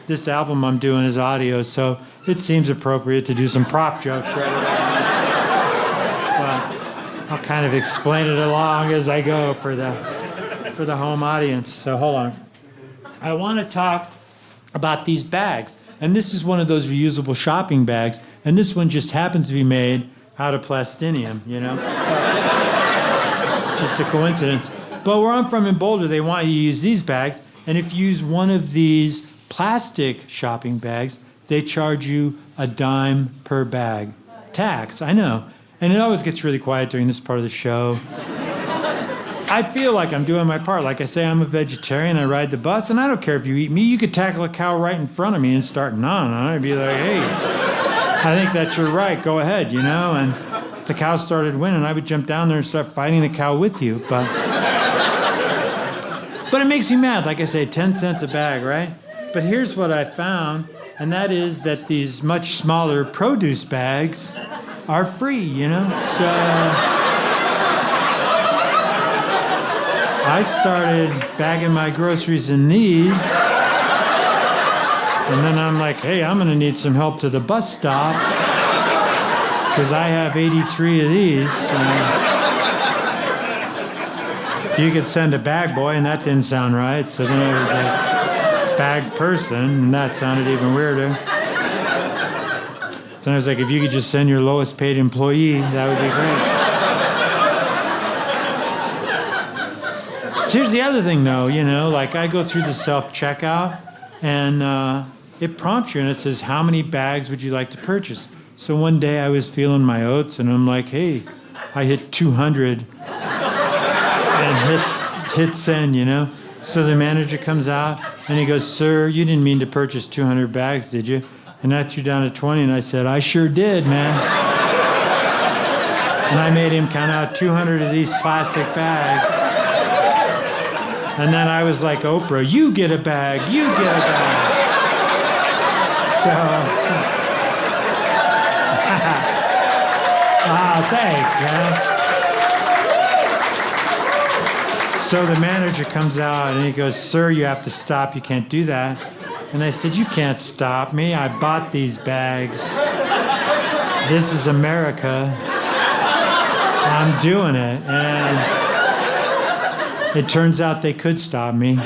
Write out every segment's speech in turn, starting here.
this album I'm doing is audio, so it seems appropriate to do some prop jokes right away. But I'll kind of explain it along as I go for the home audience. So hold on. I want to talk about these bags. And this is one of those reusable shopping bags. And this one just happens to be made out of plastinium, you know? Just a coincidence. But where I'm from in Boulder, they want you to use these bags. And if you use one of these plastic shopping bags, they charge you $0.10 per bag. Tax, I know. And it always gets really quiet during this part of the show. I feel like I'm doing my part. Like I say, I'm a vegetarian. I ride the bus, and I don't care if you eat me. You could tackle a cow right in front of me and start gnawing on it. I'd be like, hey, I think that's your right. Go ahead, you know? And if the cow started winning, I would jump down there and start fighting the cow with you. But it makes me mad. Like I say, 10 cents a bag, right? But here's what I found, and that is that these much smaller produce bags are free, you know? So I started bagging my groceries in these, and then I'm like, hey, I'm gonna need some help to the bus stop, because I have 83 of these. If you could send a bag boy, and that didn't sound right, so then I was like, bag person, and that sounded even weirder. So I was like, if you could just send your lowest paid employee, that would be great. So here's the other thing, though, you know, like I go through the self-checkout, and it prompts you, and it says, how many bags would you like to purchase? So one day I was feeling my oats, and I'm like, hey, I hit 200 and hit send, you know? So the manager comes out, and he goes, sir, you didn't mean to purchase 200 bags, did you? And I threw down to 20, and I said, I sure did, man. And I made him count out 200 of these plastic bags. And then I was like, Oprah, you get a bag, you get a bag. So, thanks, man. So the manager comes out and he goes, sir, you have to stop, you can't do that. And I said, you can't stop me, I bought these bags. This is America. I'm doing it. And it turns out they could stop me.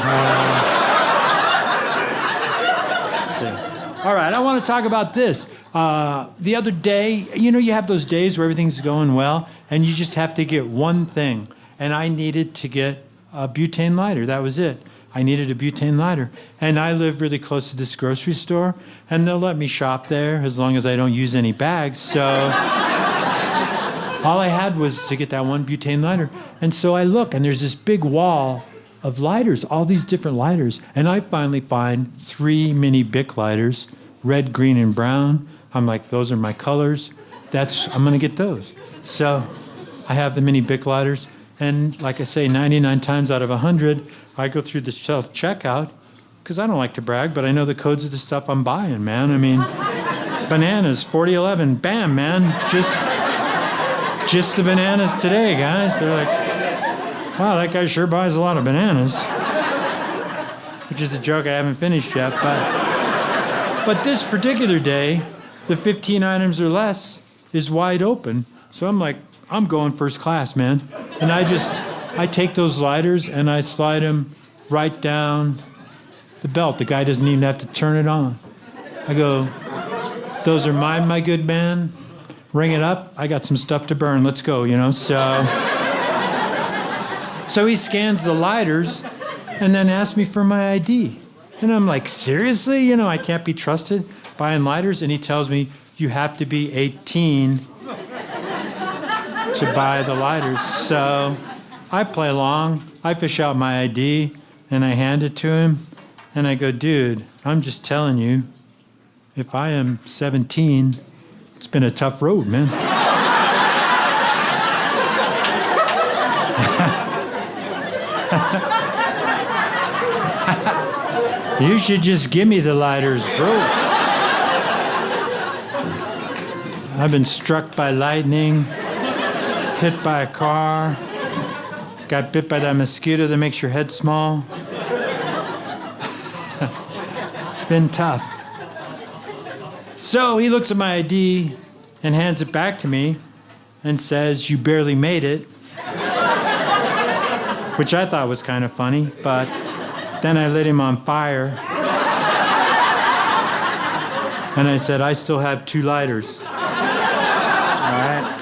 All right, I want to talk about this. The other day, you know, you have those days where everything's going well, and you just have to get one thing. And I needed to get a butane lighter. That was it. I needed a butane lighter. And I live really close to this grocery store, and they'll let me shop there as long as I don't use any bags. So all I had was to get that one butane lighter. And so I look, and there's this big wall of lighters, all these different lighters. And I finally find 3 mini Bic lighters, red, green, and brown. I'm like, those are my colors. I'm gonna get those. So I have the mini Bic lighters. And like I say, 99 times out of 100, I go through the self-checkout, because I don't like to brag, but I know the codes of the stuff I'm buying, man. I mean, bananas, 4011, bam, man. Just the bananas today, guys. They're like, wow, that guy sure buys a lot of bananas. Which is a joke I haven't finished yet. But this particular day, the 15 items or less is wide open. So I'm like, I'm going first class, man. And I take those lighters and I slide them right down the belt. The guy doesn't even have to turn it on. I go, those are mine, my good man. Ring it up. I got some stuff to burn. Let's go, you know. So he scans the lighters and then asks me for my ID. And I'm like, seriously? You know, I can't be trusted buying lighters. And he tells me, you have to be 18 to buy the lighters. So I play along. I fish out my ID and I hand it to him. And I go, dude, I'm just telling you, if I am 17, it's been a tough road, man. You should just give me the lighters, bro. I've been struck by lightning, hit by a car, got bit by that mosquito that makes your head small. It's been tough. So he looks at my ID and hands it back to me and says, "You barely made it." Which I thought was kind of funny, but then I lit him on fire. And I said, "I still have 2 lighters." All right?